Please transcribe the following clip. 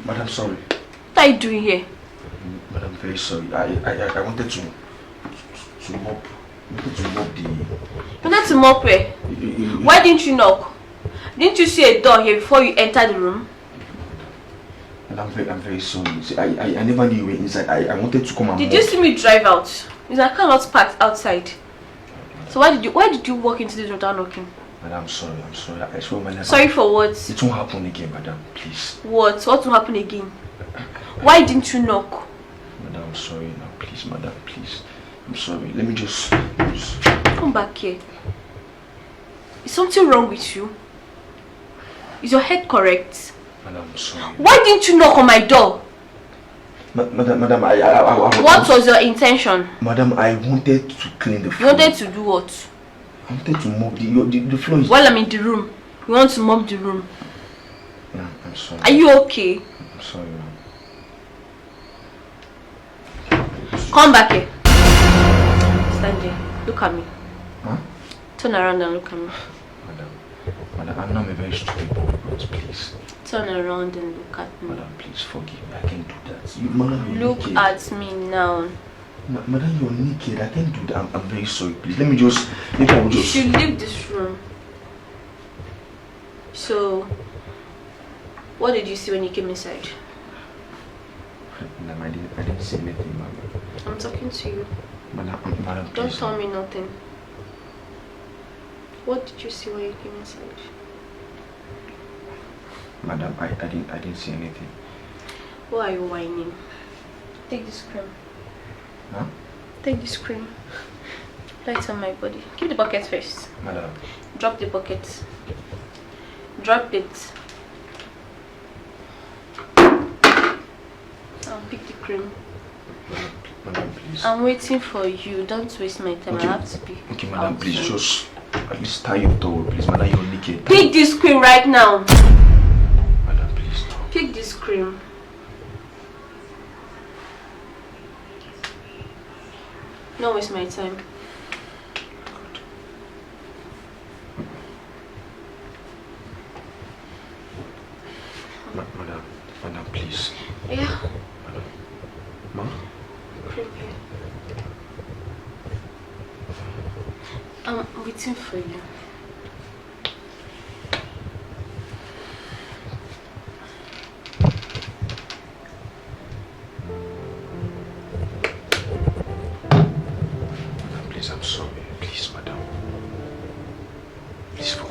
Madam, sorry. What are you doing here? Madam, very sorry. I wanted to mop. You wanted to mop where? Why didn't you knock? Didn't you see a door here before you entered the room? I'm very sorry. See, I never knew you were inside. I wanted to come and Did you see me drive out? Is my car not parked outside? So why did you walk into this room without knocking? Madam, I'm sorry. I swear my life. Sorry for what? It won't happen again, madam. Please. What? What will happen again? Why didn't you knock? Madam, I'm sorry now. Please, madam, please. I'm sorry. Let me just... Come back here. Is something wrong with you? Is your head correct? Madam, I'm sorry. Why didn't you knock on my door? Madam, What was your intention? Madam, I wanted to clean the floor. You wanted to do what? I wanted to mop the floor. While I'm in the room, you want to mop the room? Yeah, I'm sorry. Are you okay? I'm sorry, ma'am. Come back here. Stand there. Look at me. Huh? Turn around and look at me. Madam, I know I'm a very stupid boy, but please. Turn around and look at me. Madam, please forgive me. I can't do that. Madam, you're look naked. at me now. Madam, you're naked. I can't do that. I'm very sorry. Please, let me just... Maybe I will just... You should leave this room. So, what did you see when you came inside? Madam, I didn't see anything, ma'am. I'm talking to you. Madam, please. Don't tell me nothing. What did you see when you came inside? Madam, I didn't see anything. Why are you whining? Take this cream. Huh? Take this cream. Light on my body. Keep the bucket first. Madam. Drop the bucket. Drop it. I'll pick the cream. Madam, please. I'm waiting for you. Don't waste my time. Okay. I have to be. Okay, madam, please just at least tie your towel, please. Madam, you're naked. Pick this cream right now. Madam, please. No. Pick this cream. Don't waste my time. Madam, please. Yeah. Madam. Ma? Cream here. I'm waiting for you. Madam, please, I'm sorry. Please, madam. Please forgive